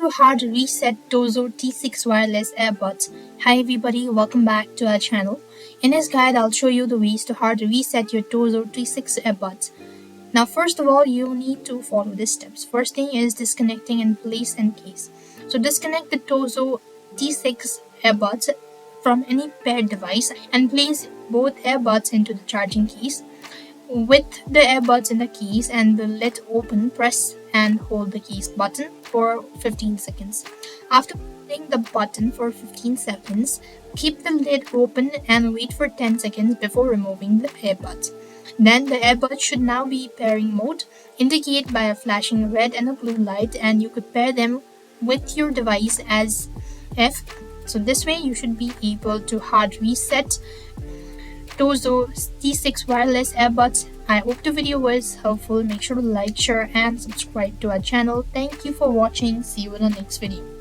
To hard reset Tozo T6 wireless earbuds. Hi everybody, welcome back to our channel. In this guide, I'll show you the ways to hard reset your Tozo T6 earbuds. Now first of all, you need to follow these steps. First thing is disconnecting and place and case. So disconnect the Tozo T6 earbuds from any paired device and place both earbuds into the charging case. With the earbuds in the case and the lid open, press and hold the case button for 15 seconds. After holding the button for 15 seconds, keep the lid open and wait for 10 seconds before removing the earbuds. Then the earbuds should now be pairing mode, indicate by a flashing red and a blue light, and you could pair them with your device as F. So this way you should be able to hard reset Tozo T6 wireless earbuds. I hope the video was helpful. Make sure to like, share and subscribe to our channel. Thank you for watching. See you in the next video.